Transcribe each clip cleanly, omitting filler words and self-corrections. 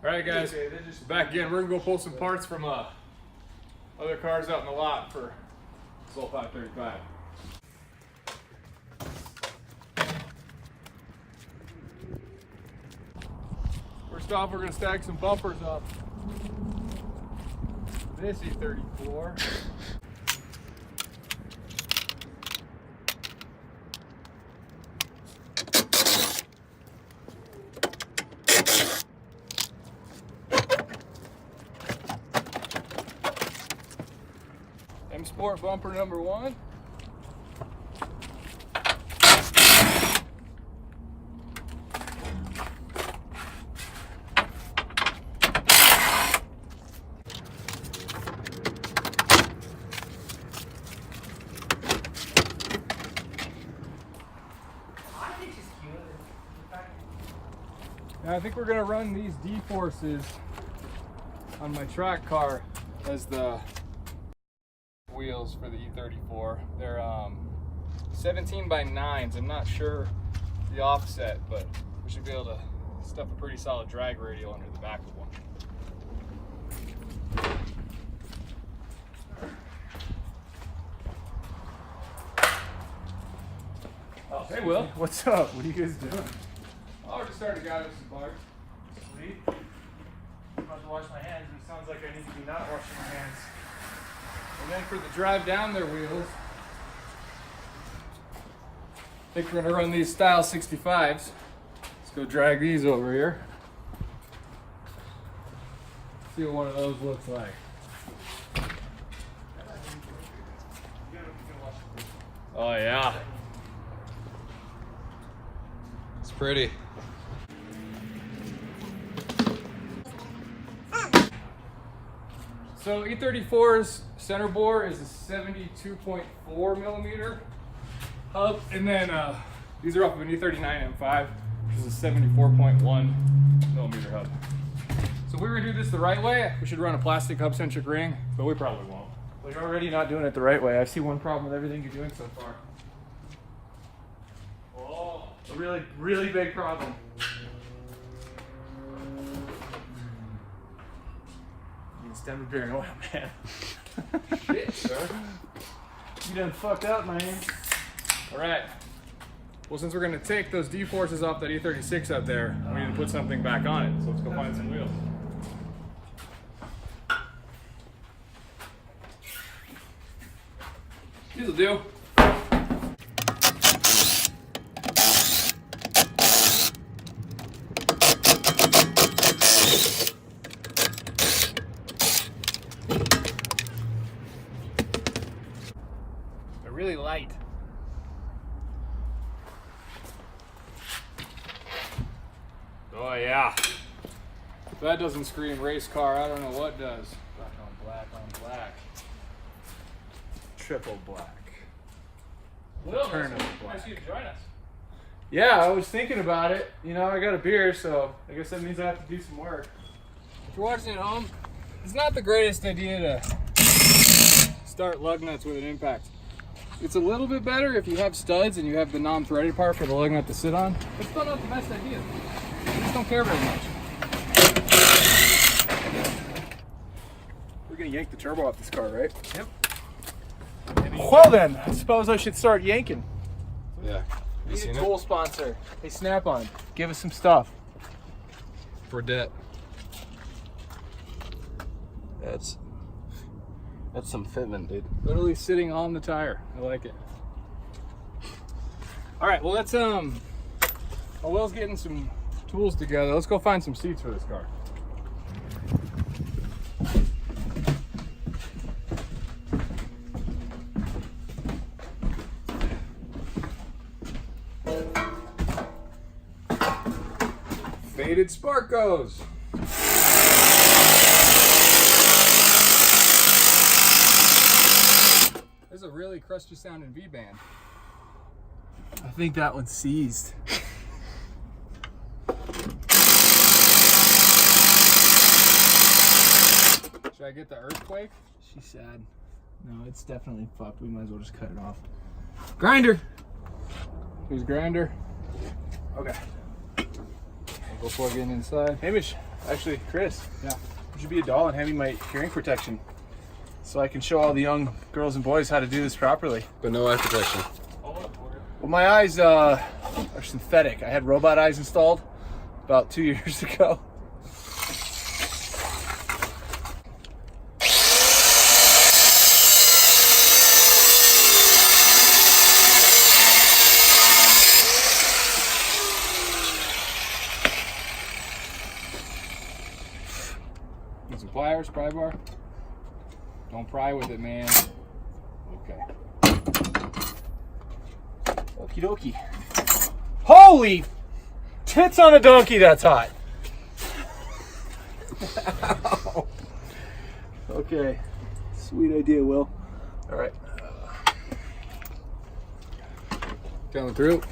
All right, guys, back again. We're gonna go pull some parts from other cars out in the lot for Soul 535. First off, we're gonna stack some bumpers up this E34. Sport bumper number 1. Now I think we're gonna run these D-forces on my track car as the wheels for the E34. They're 17 by 9s. I'm not sure the offset, but we should be able to stuff a pretty solid drag radial under the back of one. Oh, hey Will, what's up? What are you guys doing? Oh, we're just starting to gather some parts. Sweet. I'm about to wash my hands, and it sounds like I need to be not washing my hands. And then for the drive down their wheels, I think we're going to run these Style 65s. Let's go drag these over here. See what one of those looks like. Oh yeah. It's pretty. So E34's center bore is a 72.4 millimeter hub, and then these are off of an E39 M5, which is a 74.1 millimeter hub. So if we were to do this the right way, we should run a plastic hub-centric ring, but we probably won't. Well, you're already not doing it the right way. I see one problem with everything you're doing so far. Oh, a really, really big problem. Stem repairing oil, man. Shit, sir. You done fucked up, man. All right. Well, since we're gonna take those D-forces off that E36 up there, we need to put something back on it. So let's go find some wheels. This'll do. Really light. Oh yeah. If that doesn't scream race car, I don't know what does. Black on black on black. Triple black. Well, Turn of nice black. of you to join us. Yeah, I was thinking about it. You know, I got a beer, so I guess that means I have to do some work. If you're watching at home, it's not the greatest idea to start lug nuts with an impact. It's a little bit better if you have studs and you have the non-threaded part for the lug nut to sit on. It's still not the best idea. I just don't care very much. We're gonna yank the turbo off this car, right? Yep. Well then, I suppose I should start yanking. Yeah. We need a tool sponsor. Hey, Snap-on, give us some stuff. For debt. That's some fitment, dude. Literally sitting on the tire. I like it. All right, well, let's while Will's getting some tools together, let's go find some seats for this car. Faded Sparkos. This is a really crusty sounding V-band. I think that one's seized. Should I get the earthquake? She's sad. No, it's definitely fucked. We might as well just cut it off. Grinder! Here's grinder. Okay. I'll go plug in inside. Hamish, Actually, Chris. Yeah. You should be a doll and hand me my hearing protection, so I can show all the young girls and boys how to do this properly. But no eye protection. Well, my eyes are synthetic. I had robot eyes installed about 2 years ago. Need some pliers, pry bar. Don't pry with it, man. Okay. Okie dokie. Holy tits on a donkey, that's hot. Okay. Sweet idea, Will. All right. Going through.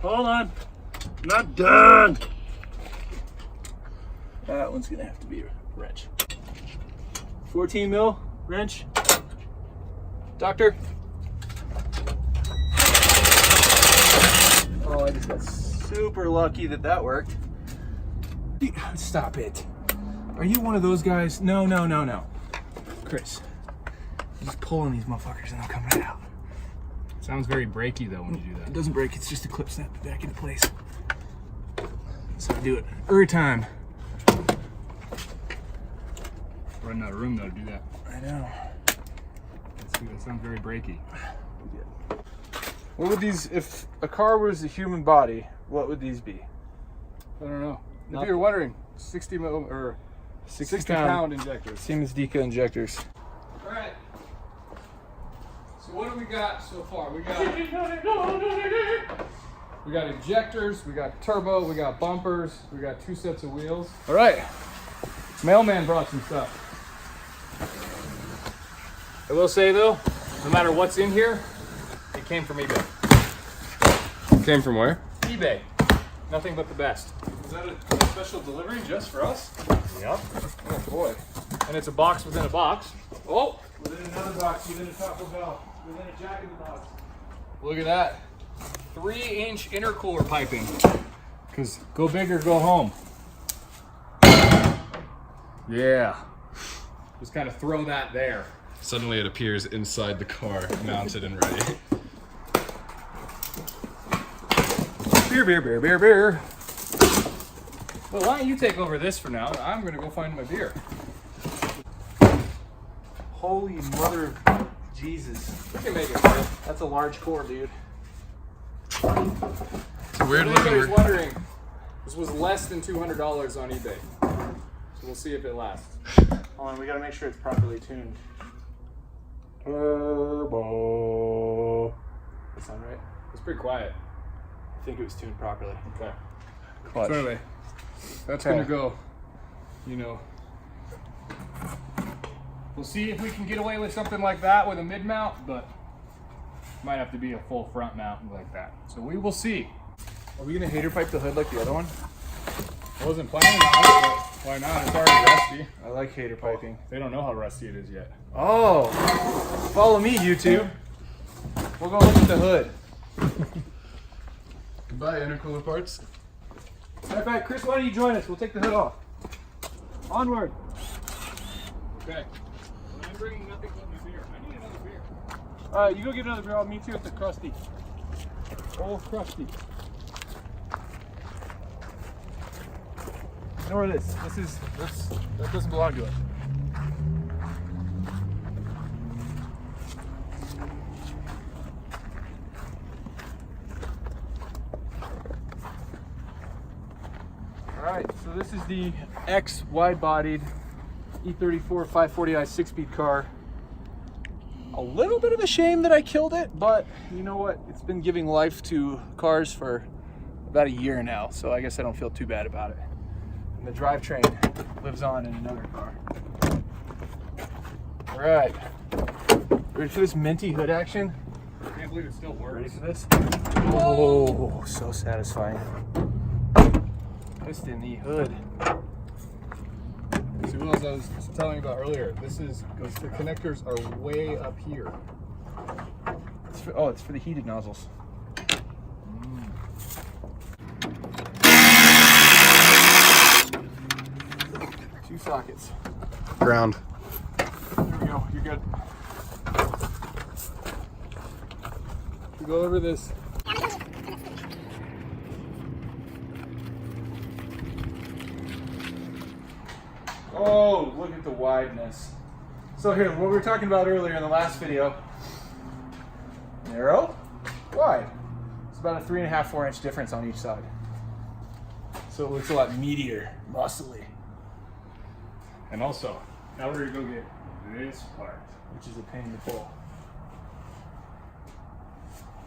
Hold on. I'm not done. That one's gonna have to be a wrench. 14 mil wrench. Doctor. Oh, I just got super lucky that that worked. Stop it. Are you one of those guys? No. Chris, just pull on these motherfuckers and they'll come right out. Sounds very breaky though when you do It that. doesn't break, it's just a clip snap back into place. That's how I do it every time. Running out of room though to do that. I know. That sounds very breaky. What would these, if a car was a human body, what would these be? I don't know. If you're wondering, 60 mil or 60 pound injectors. Siemens Deka injectors. All right. So what do we got so far? We got injectors, we got turbo, we got bumpers, we got 2 sets of wheels. All right. Mailman brought some stuff. I will say though, no matter what's in here, it came from eBay. Came from where? eBay. Nothing but the best. Is that a special delivery just for us? Yep. Oh boy. And it's a box within a box. Oh, Within another box, within a Taco Bell, within a Jack in the Box. look at that. 3-inch intercooler piping. Because go big or go home. Yeah. Just kind of throw that there. Suddenly it appears inside the car, mounted and ready. Beer. Well, why don't you take over this for now? I'm going to go find my beer. Holy mother of Jesus. We can make it work. That's a large core, dude. It's a weird If anybody's looking. wondering, this was less than $200 on eBay. So we'll see if it lasts. Hold on, we gotta make sure it's properly tuned. Turbo. That sound right? It's pretty quiet. I think it was tuned properly. Okay. Clutch. So anyway, that's Okay. going to go, you know. We'll see if we can get away with something like that with a mid mount, but might have to be a full front mount like that. So we will see. Are we gonna hater pipe the hood like the other one? I wasn't planning on it, but why not? It's already rusty. I like hater piping. They don't know how rusty it is yet. Oh, follow me, YouTube. We'll go look at the hood. Goodbye, intercooler parts. Matter of fact, Chris, why don't you join us? We'll take the hood off. Onward. Okay. I'm bringing nothing but my beer. I need another beer. All right, you go get another beer. I'll meet you at the Krusty. Old Krusty. Ignore this. That doesn't belong to us. All right, so this is the X wide-bodied E34 540i 6-speed car. A little bit of a shame that I killed it, but you know what? It's been giving life to cars for about a year now, so I guess I don't feel too bad about it. And the drivetrain lives on in another car. All right, ready for this minty hood action? I can't believe it still Ready works. for this? Oh, so satisfying. Piston the hood. See what else I was telling you about earlier? This is because the connectors are way up here. for, oh, it's for the heated nozzles. Two sockets. Ground. There we go. You're good. We go over this. Oh, look at the wideness. So here, what we were talking about earlier in the last video. Narrow, wide. It's about a 3.5, 4 inch difference on each side. So it looks a lot meatier, muscly. And also, now we're gonna go get this part. Which is a pain to pull.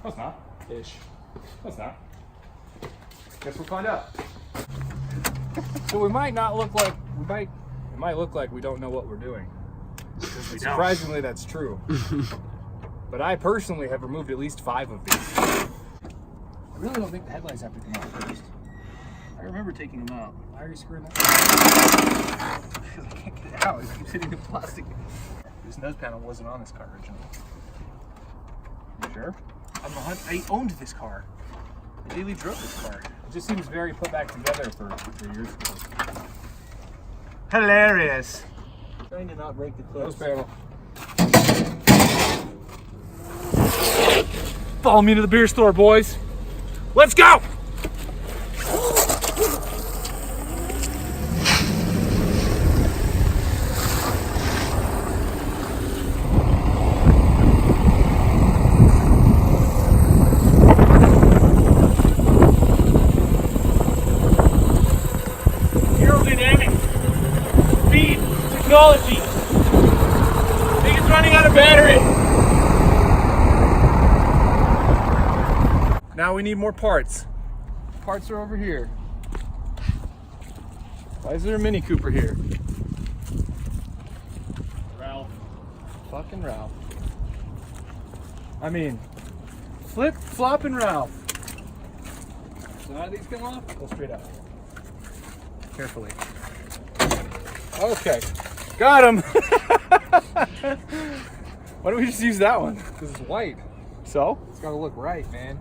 No, it's not. Ish. No, it's not. Guess we'll find out. So we might not look like, it might look like we don't know what we're doing. Surprisingly, that's true. But I personally have removed at least 5 of these. I really don't think the headlights have to come out first. I remember taking them out. Why are you screwing that? Because I can't get it out. It keeps hitting the plastic. This nose panel wasn't on this car originally. You sure? I owned this car. I daily drove this car. It just seems very put back together for years ago. Hilarious. Trying to not break the Nose clips. panel. Follow me to the beer store, boys. Let's go! Aerodynamic speed technology. I think it's running out of battery. Now we need more parts. Parts are over here. Why is there a Mini Cooper here? Ralph. Fucking Ralph. I mean, flip, flop, and Ralph. So how do these come off? Go straight out. Carefully. Okay. Got him! Why don't we just use that one? Because it's white. So? It's got to look right, man.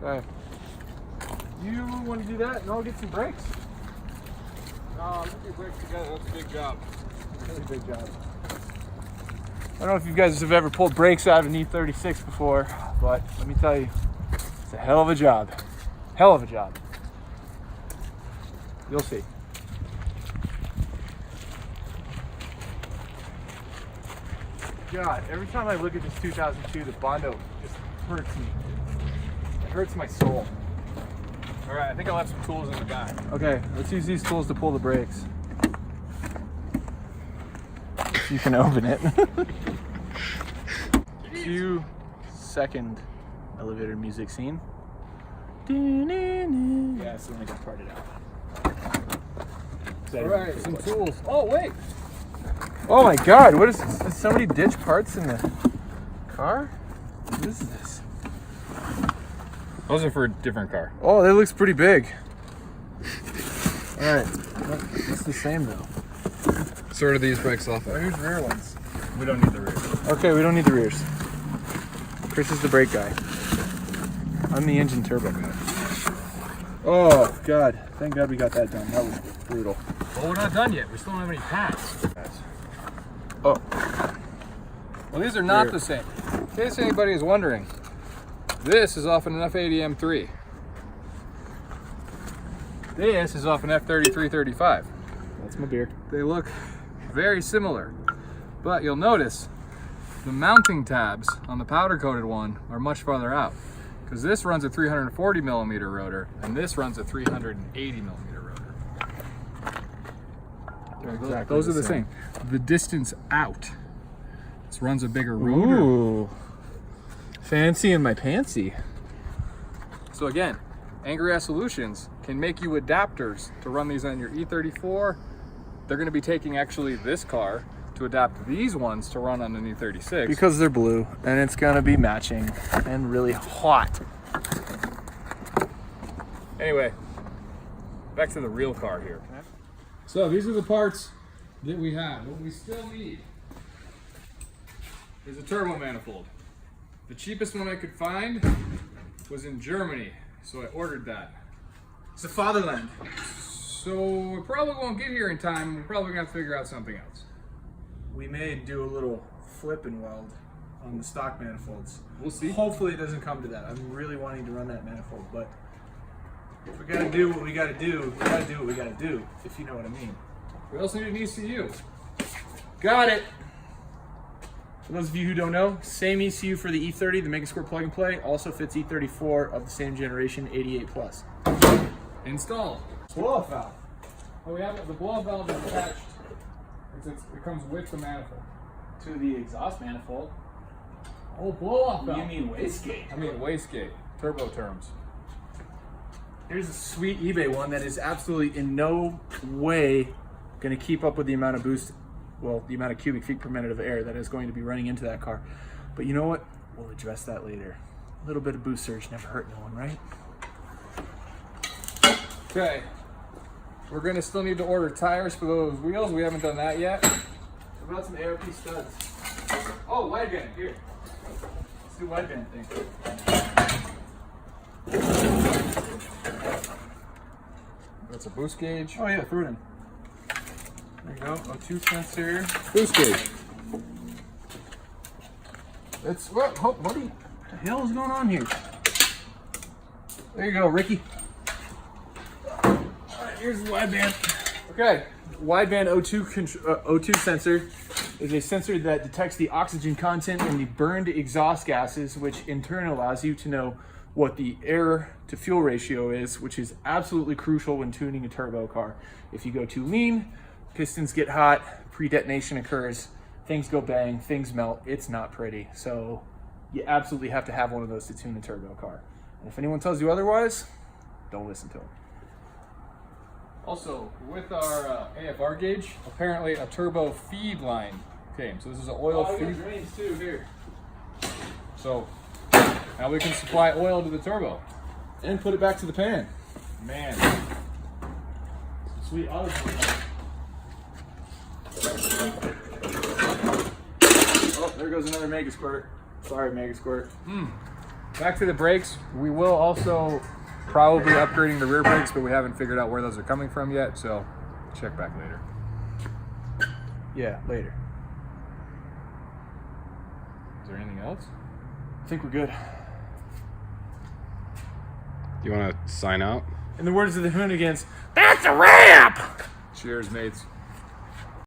Okay. You want to do that and I'll get some brakes? Oh, look at your brakes together. That's a big job. Really big job. I don't know if you guys have ever pulled brakes out of an E36 before, but let me tell you, it's a hell of a job. Hell of a job. You'll see. God, every time I look at this 2002, the Bondo just hurts me. It hurts my soul. All right, I think I'll have some tools in the back. Okay, let's use these tools to pull the brakes. You can open it. Cue second elevator music scene. Yeah, it's only got parted out. All right, some tools. Oh, wait. Oh my God, what is this? Did somebody ditch parts in the car? What is this? Those are for a different car. Oh, that looks pretty big. All right, it's the same though. So where do these brakes off Oh, of? here's rear ones. We don't need the rear. Okay, we don't need the rears. Chris is the brake guy. I'm the engine turbo guy. Oh God, thank God we got that done. That was brutal. Well, we're not done yet. We still don't have any pads. Oh, Well, these are not Rear. the same. In case anybody is wondering, this is off an F80 M3. This is off an F3335. that's my beer. They look very similar, but you'll notice the mounting tabs on the powder coated one are much farther out, because this runs a 340 millimeter rotor and this runs a 380 millimeter rotor. They're exactly Those are the same. The distance out, this runs a bigger rotor. Ooh, fancy in my pantsy. So again, Angry Ass Solutions can make you adapters to run these on your E34. They're going to be taking actually this car to adapt these ones to run on an E36. Because they're blue, and it's gonna be matching and really hot. Anyway, back to the real car here. So these are the parts that we have. What we still need is a turbo manifold. The cheapest one I could find was in Germany, so I ordered that. It's the fatherland. So it probably won't get here in time. We're probably gonna have to figure out something else. We may do a little flip and weld on the stock manifolds. We'll see. Hopefully it doesn't come to that. I'm really wanting to run that manifold, but if we gotta do what we gotta do, we gotta do what we gotta do, if you know what I mean. We also need an ECU. Got it. For those of you who don't know, same ECU for the E30, the Megascore plug and play, also fits E34 of the same generation, 88 plus. Installed. Blow-off valve. Oh, we have the blow-off valve is attached. It comes with the manifold. To the exhaust manifold. Oh, blow-off valve. You mean wastegate? I mean wastegate. Turbo terms. Here's a sweet eBay one that is absolutely in no way going to keep up with the amount of boost, well, the amount of cubic feet per minute of air that is going to be running into that car. But you know what? We'll address that later. A little bit of boost surge never hurt no one, right? Okay. We're going to still need to order tires for those wheels. We haven't done that yet. What about some ARP studs? Oh, wideband, here. Let's do wideband thing. That's a boost gauge. Oh yeah, throw it in. There you go, O2 sensor. Boost gauge. It's, what the hell is going on here? There you go, Ricky. Alright, here's the wideband. Okay, wideband O2 sensor is a sensor that detects the oxygen content in the burned exhaust gases, which in turn allows you to know what the air to fuel ratio is, which is absolutely crucial when tuning a turbo car. If you go too lean, pistons get hot, pre-detonation occurs, things go bang, things melt, it's not pretty. So you absolutely have to have one of those to tune a turbo car. And if anyone tells you otherwise, don't listen to them. Also, with our AFR gauge, apparently a turbo feed line came. So this is an oil feed. Drains too, here. So now we can supply oil to the turbo. And put it back to the pan. Man. Sweet auto. Oh, there goes another Mega Squirt. Sorry, Mega Squirt. Back to the brakes. We will also probably be upgrading the rear brakes, but we haven't figured out where those are coming from yet, so check back later. Yeah, later. Is there anything else? I think we're good. You want to sign out? In the words of the Hoonigans, that's a wrap! Cheers, mates.